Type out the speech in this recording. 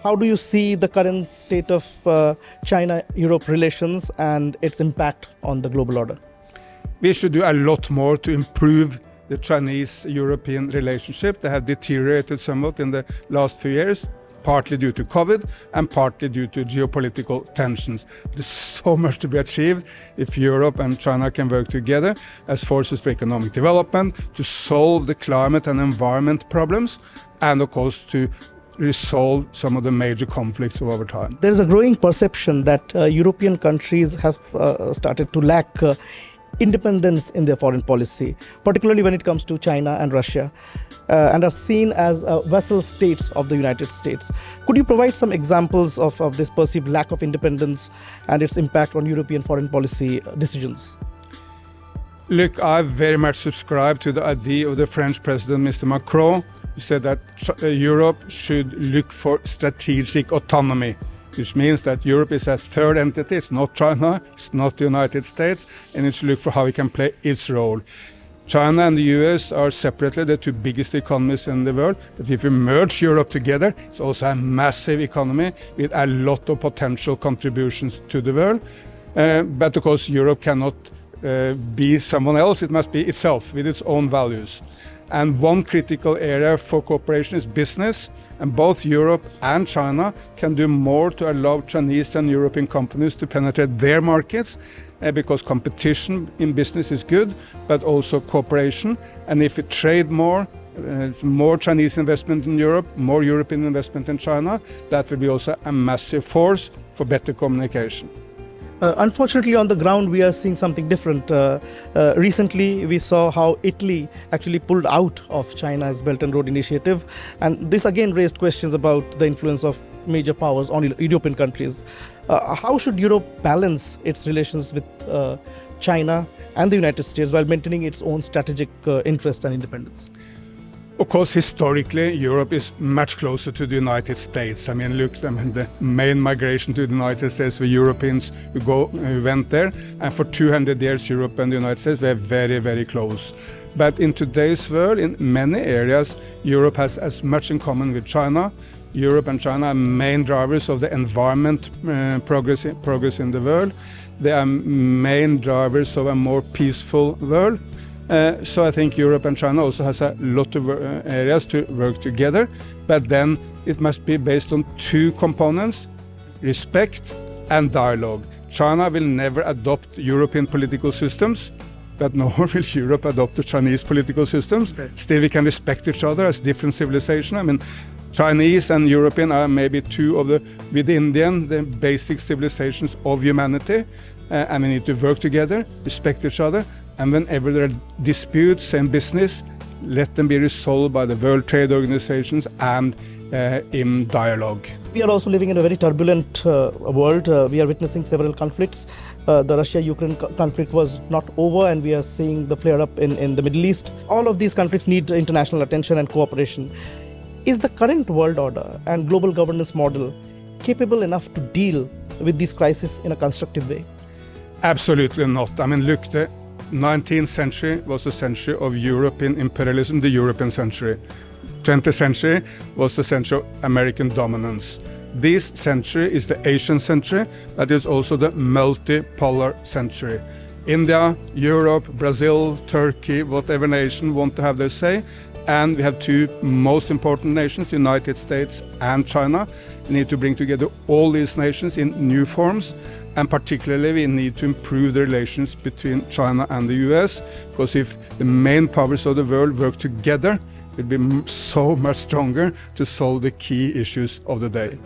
How do you see the current state of China-Europe relations and its impact on the global order? We should do a lot more to improve the Chinese-European relationship. They have deteriorated somewhat in the last few years, partly due to COVID and partly due to geopolitical tensions. There's so much to be achieved if Europe and China can work together as forces for economic development, to solve the climate and environment problems, and of course to resolve some of the major conflicts of our time. There is a growing perception that European countries have started to lack independence in their foreign policy, particularly when it comes to China and Russia, and are seen as vassal states of the United States. Could you provide some examples of this perceived lack of independence and its impact on European foreign policy decisions? Look, I very much subscribe to the idea of the French President, Mr. Macron, who said that Europe should look for strategic autonomy, which means that Europe is a third entity. It's not China, it's not the United States, and it should look for how it can play its role. China and the US are separately the two biggest economies in the world, but if we merge Europe together, it's also a massive economy with a lot of potential contributions to the world. But of course, Europe cannot be someone else, it must be itself with its own values. And one critical area for cooperation is business, and both Europe and China can do more to allow Chinese and European companies to penetrate their markets, because competition in business is good, but also cooperation. And if we trade more, more Chinese investment in Europe, more European investment in China, that will be also a massive force for better communication. Unfortunately, on the ground, we are seeing something different. Recently, we saw how Italy actually pulled out of China's Belt and Road Initiative. And this again raised questions about the influence of major powers on European countries. How should Europe balance its relations with China and the United States while maintaining its own strategic interests and independence? Of course, historically, Europe is much closer to the United States. I mean, look, the main migration to the United States were Europeans who went there. And for 200 years, Europe and the United States were very, very close. But in today's world, in many areas, Europe has as much in common with China. Europe and China are main drivers of the environment progress in the world. They are main drivers of a more peaceful world. So I think Europe and China also has a lot of areas to work together, but then it must be based on two components: respect and dialogue. China will never adopt European political systems, but nor will Europe adopt the Chinese political systems. Okay. Still, we can respect each other as different civilizations. I mean, Chinese and European are maybe two of with Indian, the basic civilizations of humanity, and we need to work together, respect each other. And whenever there are disputes in business, let them be resolved by the World Trade Organizations and in dialogue. We are also living in a very turbulent world. We are witnessing several conflicts. The Russia-Ukraine conflict was not over, and we are seeing the flare-up in the Middle East. All of these conflicts need international attention and cooperation. Is the current world order and global governance model capable enough to deal with these crises in a constructive way? Absolutely not. I mean, look, the 19th century was the century of European imperialism, the European century. 20th century was the century of American dominance. This century is the Asian century, but it's also the multipolar century. India, Europe, Brazil, Turkey, whatever nation want to have their say. And we have two most important nations, the United States and China. We need to bring together all these nations in new forms. And particularly, we need to improve the relations between China and the US, because if the main powers of the world work together, we'll be so much stronger to solve the key issues of the day.